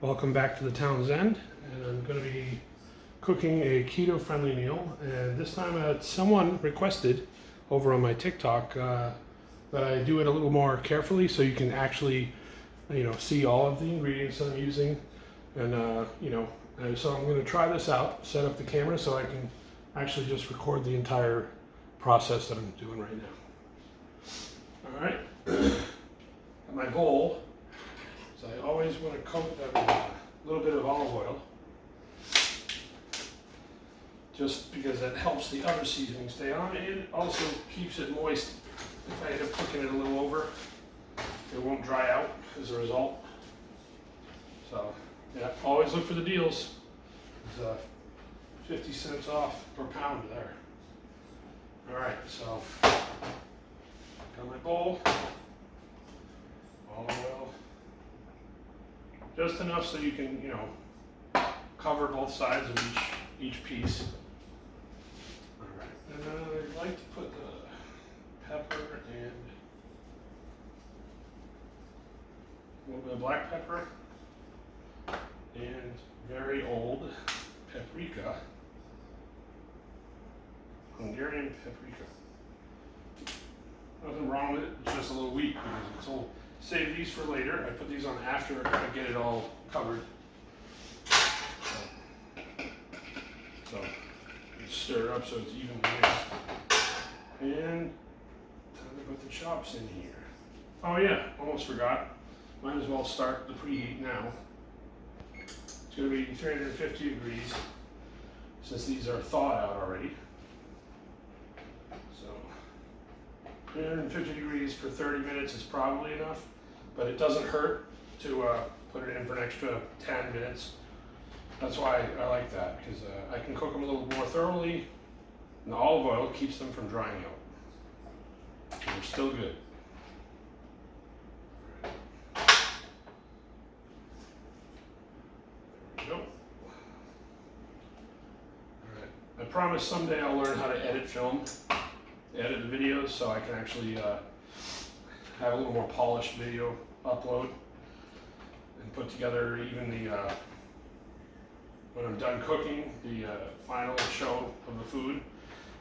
Welcome back to the Town's End, and I'm going to be cooking a keto-friendly meal. And this time, someone requested over on my TikTok that I do it a little more carefully, so you can actually, see all of the ingredients that I'm using. And so I'm going to try this out. Set up the camera so I can actually just record the entire process that I'm doing right now. All right, got my bowl. So I always want to coat them with a little bit of olive oil, just because that helps the other seasoning stay on, and it also keeps it moist. If I end up cooking it a little over, it won't dry out as a result. So yeah, always look for the deals. There's 50 cents off per pound there. All right, so got my bowl, olive oil. Just enough so you can, cover both sides of each piece. All right, and then I'd like to put the pepper and a little bit of black pepper and very old paprika, Hungarian paprika. Nothing wrong with it, it's just a little weak because it's old. Save these for later. I put these on after I get it all covered. So stir it up so it's evenly mixed. And time to put the chops in here. Oh yeah, almost forgot. Might as well start the preheat now. It's going to be 350 degrees since these are thawed out already. So 350 degrees for 30 minutes is probably enough, but it doesn't hurt to put it in for an extra 10 minutes. That's why I like that, because I can cook them a little more thoroughly, and the olive oil keeps them from drying out. And they're still good. There we go. All right. I promise someday I'll learn how to edit film. Edit the videos so I can actually have a little more polished video upload and put together even the when I'm done cooking the final show of the food.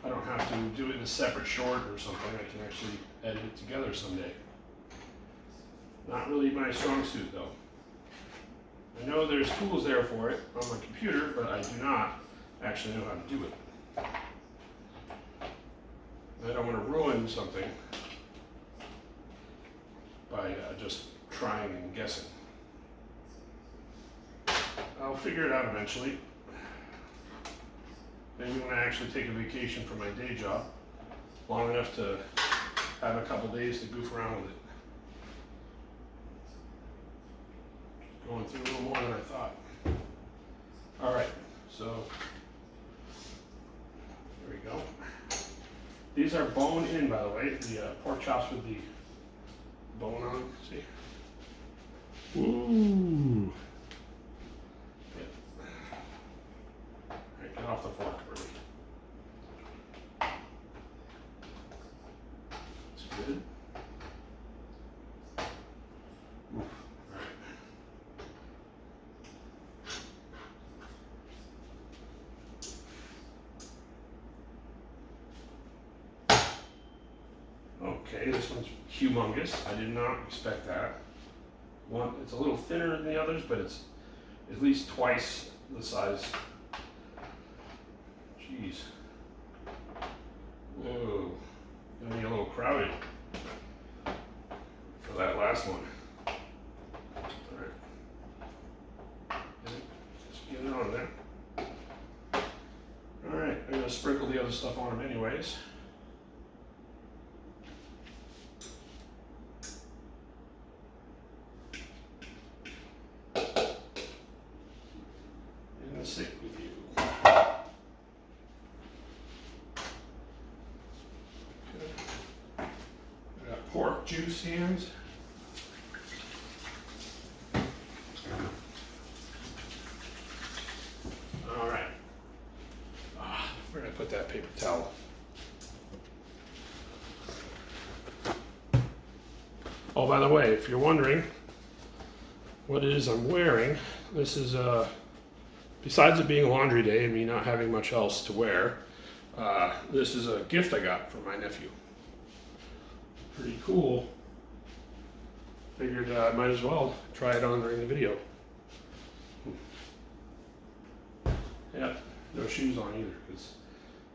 I don't have to do it in a separate short or something. I can actually edit it together someday. Not really my strong suit though. I know there's tools there for it on my computer, but I do not actually know how to do it. I don't want to ruin something by just trying and guessing. I'll figure it out eventually. Maybe when I actually take a vacation from my day job, long enough to have a couple days to goof around with it. Going through a little more than I thought. All right, so there we go. These are bone in, by the way, the pork chops with the bone on them, see? Ooh. Yeah. All right, get off the fork, Bernie. That's good. Oof. All right. Okay, this one's humongous. I did not expect that. One, it's a little thinner than the others, but it's at least twice the size. Jeez. Whoa. Gonna be a little crowded for that last one. Alright. Just get it on there. Alright, I'm gonna sprinkle the other stuff on them anyways. Sick with you. Okay. I got pork juice hands. All right. Where did I put that paper towel? Oh, by the way, if you're wondering, what it is I'm wearing. This is, besides it being laundry day and me not having much else to wear, this is a gift I got from my nephew. Pretty cool. Figured I might as well try it on during the video. Yeah, no shoes on either because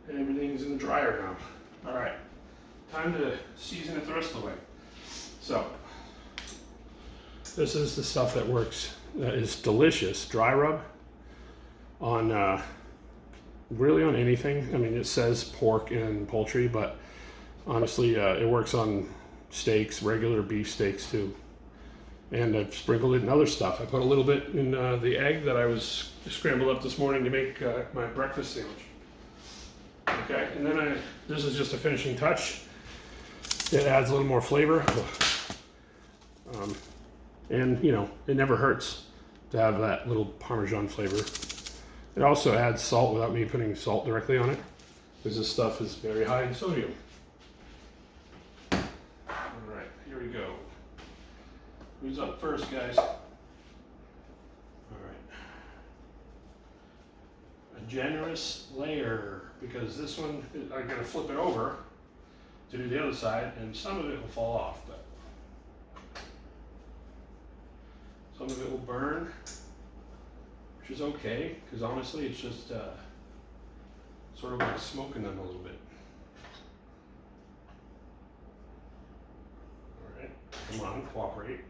everything's in the dryer now. All right, time to season it the rest of the way. So, this is the stuff that works, that is delicious. Dry rub on, really on anything. I mean, it says pork and poultry, but honestly, it works on steaks, regular beef steaks too. And I've sprinkled it in other stuff. I put a little bit in the egg that I was scrambled up this morning to make my breakfast sandwich. Okay, and then this is just a finishing touch. It adds a little more flavor. And you know, it never hurts to have that little Parmesan flavor. It also adds salt without me putting salt directly on it, because this stuff is very high in sodium. All right, here we go. Who's up first, guys? All right. A generous layer, because this one, I'm gonna flip it over to do the other side, and some of it will fall off, but some of it will burn, which is okay, because honestly, it's just sort of like smoking them a little bit. All right, come on, cooperate.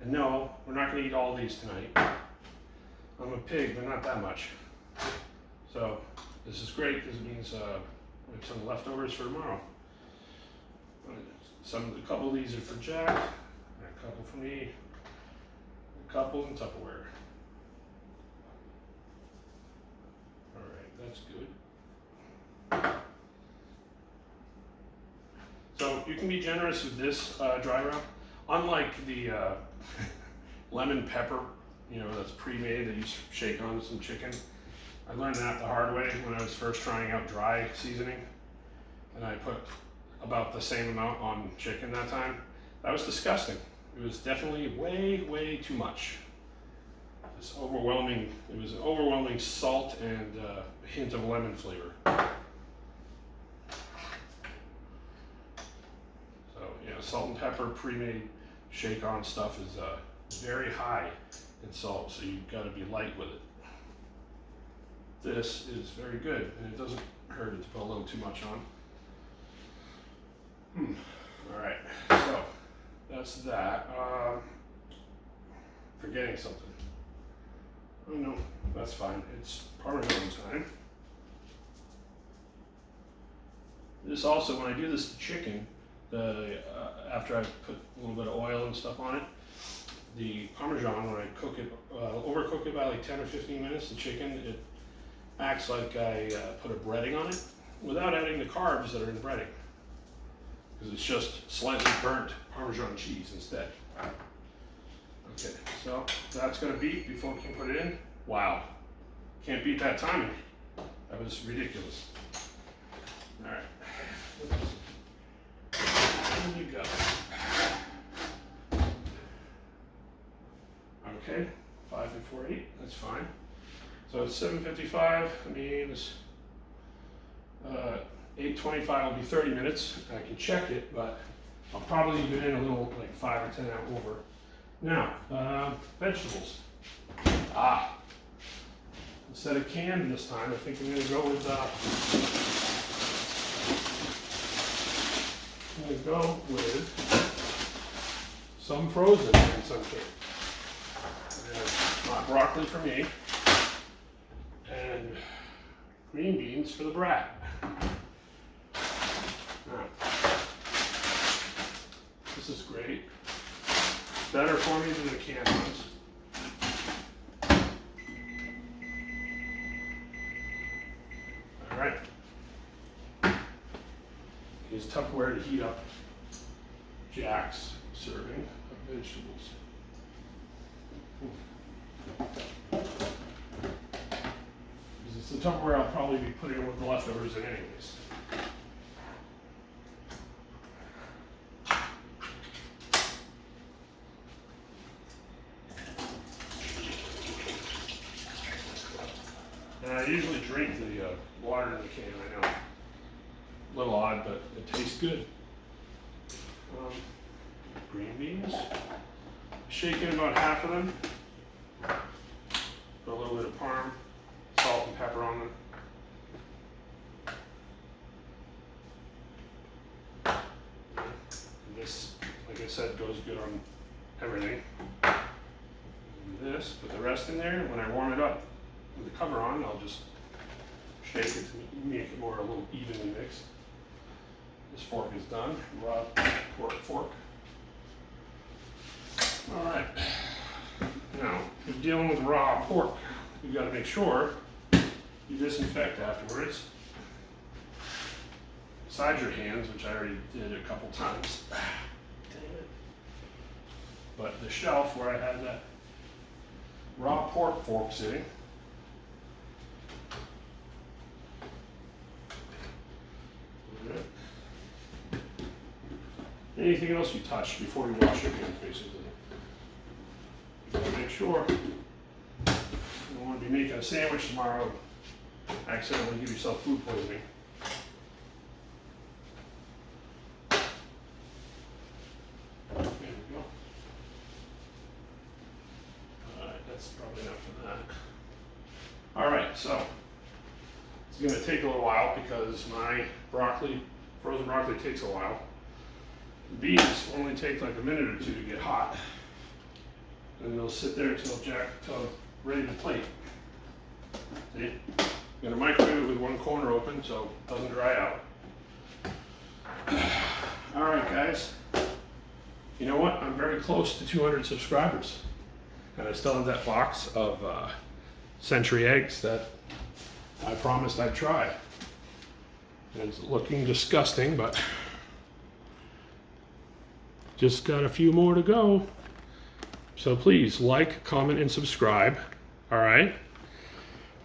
And no, we're not going to eat all these tonight. I'm a pig, but not that much. So this is great because it means we have some leftovers for tomorrow. A couple of these are for Jack, and a couple for me, a couple in Tupperware. All right, that's good. So you can be generous with this dry rub. Unlike the lemon pepper, you know, that's pre-made that you shake on some chicken. I learned that the hard way when I was first trying out dry seasoning. And I put about the same amount on chicken that time. That was disgusting. It was definitely way, way too much. It was overwhelming salt and a hint of lemon flavor. So, yeah, salt and pepper pre-made shake-on stuff is very high in salt, so you've got to be light with it. This is very good, and it doesn't hurt it to put a little too much on. All right, so that's that. Forgetting something. Oh no, that's fine. It's Parmesan time. This also, when I do this to chicken, after I put a little bit of oil and stuff on it, the Parmesan, when I cook it, overcook it by like 10 or 15 minutes, the chicken, it acts like I put a breading on it without adding the carbs that are in the breading. Because it's just slightly burnt Parmesan cheese instead. Okay, so that's gonna beat before we can put it in. Wow, can't beat that timing. That was ridiculous. All right. There you go. Okay, 5 before 8, that's fine. So it's 7:55, I mean, it's 8:25 will be 30 minutes. I can check it, but I'll probably leave it in a little, like 5 or 10 out over. Now, vegetables. Instead of canned this time, I think I'm gonna go with, some frozen in some case. Hot broccoli for me, and green beans for the brat. Now, this is great. Better for me than the canned ones. All right. Use Tupperware to heat up Jack's serving of vegetables. Tupperware I'll probably be putting it with the leftovers in anyways. And I usually drink the water in the can, I know. A little odd, but it tastes good. Green beans. Shake in about half of them. Put a little bit of parm, salt and pepper on them. And this, like I said, goes good on everything. And this, put the rest in there, and when I warm it up with the cover on, I'll just shake it to make it more a little evenly mixed. This fork is done, raw pork fork. All right, now if you're dealing with raw pork, you got to make sure you disinfect afterwards. Besides your hands, which I already did a couple times. Dang it. But the shelf where I had that raw pork fork sitting, anything else you touch before you wash your hands, basically. You gotta make sure you don't want to be making a sandwich tomorrow, accidentally give yourself food poisoning. There we go. Alright, that's probably enough for that. Alright, so it's going to take a little while because my frozen broccoli takes a while. Beans only take like a minute or two to get hot, and they'll sit there till ready to plate. See, I'm gonna microwave it with one corner open so it doesn't dry out. All right, guys. You know what? I'm very close to 200 subscribers, and I still have that box of Century eggs that I promised I'd try. And it's looking disgusting, but just got a few more to go. So please like, comment, and subscribe. All right.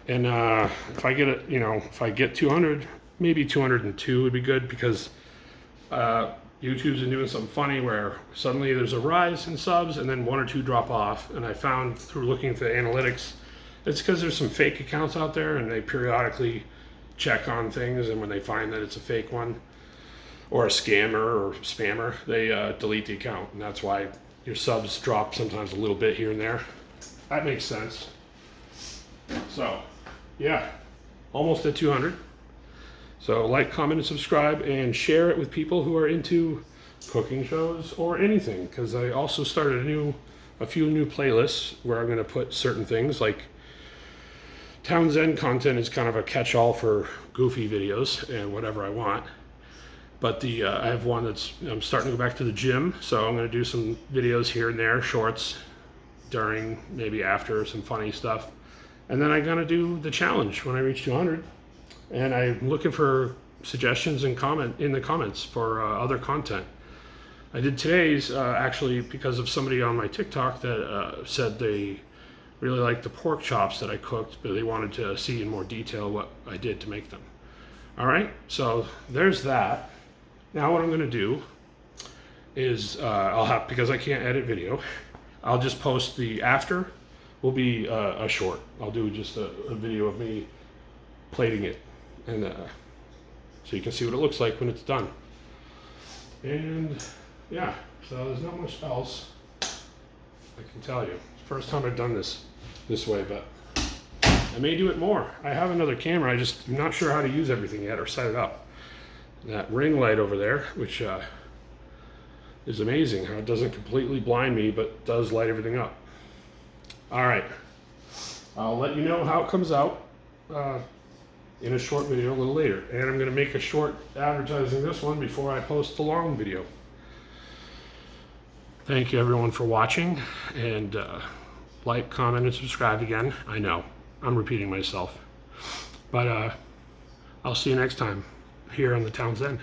And if I get it, if I get 200, maybe 202 would be good, because YouTube's been doing something funny where suddenly there's a rise in subs and then one or two drop off. And I found through looking at the analytics, it's because there's some fake accounts out there and they periodically check on things, and when they find that it's a fake one or a scammer or spammer, they delete the account, and that's why your subs drop sometimes a little bit here and there. That makes sense. So, yeah, almost at 200. So like, comment, and subscribe, and share it with people who are into cooking shows or anything, because I also started a few new playlists where I'm going to put certain things like Townsend content is kind of a catch-all for goofy videos and whatever I want. But I have one I'm starting to go back to the gym, so I'm going to do some videos here and there, shorts, during, maybe after, some funny stuff. And then I'm going to do the challenge when I reach 200. And I'm looking for suggestions and in the comments for other content. I did today's actually because of somebody on my TikTok that said they really liked the pork chops that I cooked, but they wanted to see in more detail what I did to make them. All right, so there's that. Now what I'm going to do is because I can't edit video, I'll just post the after. Will be a short. I'll do just a video of me plating it, and so you can see what it looks like when it's done. And yeah, so there's not much else I can tell you. First time I've done this way, but I may do it more. I have another camera, I'm not sure how to use everything yet or set it up. That ring light over there, which is amazing how it doesn't completely blind me, but does light everything up. All right, I'll let you know how it comes out in a short video a little later. And I'm gonna make a short advertising this one before I post the long video. Thank you everyone for watching, and like, comment, and subscribe again. I know, I'm repeating myself. But I'll see you next time here on the Townsend.